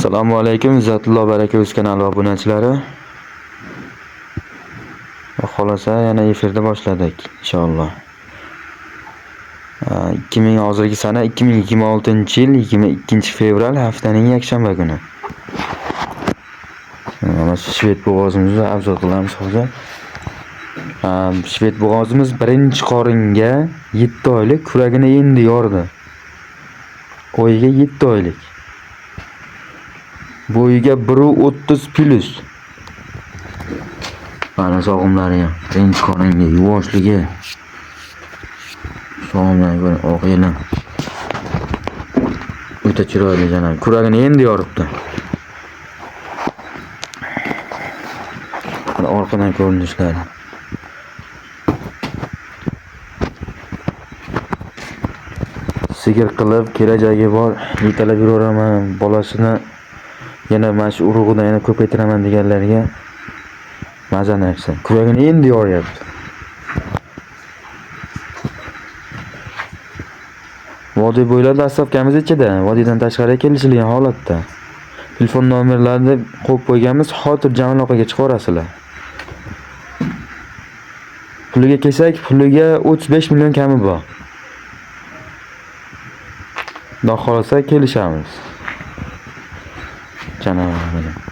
Assalomu alaykum, Izzatullo baraka o'z kanali obunachilari. Xolasa yana efirda boshladik inshaalloh. 2000 hozirgi sana 2026-yil 22-fevral haftaning yakshanba kuni. Mana Shved bo'g'ozimizni afzal qilamiz hozir. Shved bo'g'ozimiz birinchi qoringa 7 oylik kuragini endi yordi. O'yiga 7 oylik. Bo'yiga 1.30 plus. Mana sog'imlari ham. Birinchi qoringa yuvoshligi. Sog'imlar oq yelim. O'ta chiroyli janob. Kuragini endi yoribdi. Orqadan ko'rinishlari. Sigir qilib kelajagi bor, yetalab yuraveraman, bolasini yana mana shu urug'idan yana ko'paytiraman deganlarga maza narsa. Kuragini endi yoryapti. Vodiy bo'ylab dastavkamiz ichida, vodiydan tashqari kelishilgan holatda. Telefon nomerlarini qo'yib qo'yganmiz, xotirjam aloqaga chiqarasizlar. Puliga kelsak, puliga 35 million kami bor. Xudo xolasa kelishamiz. Janob.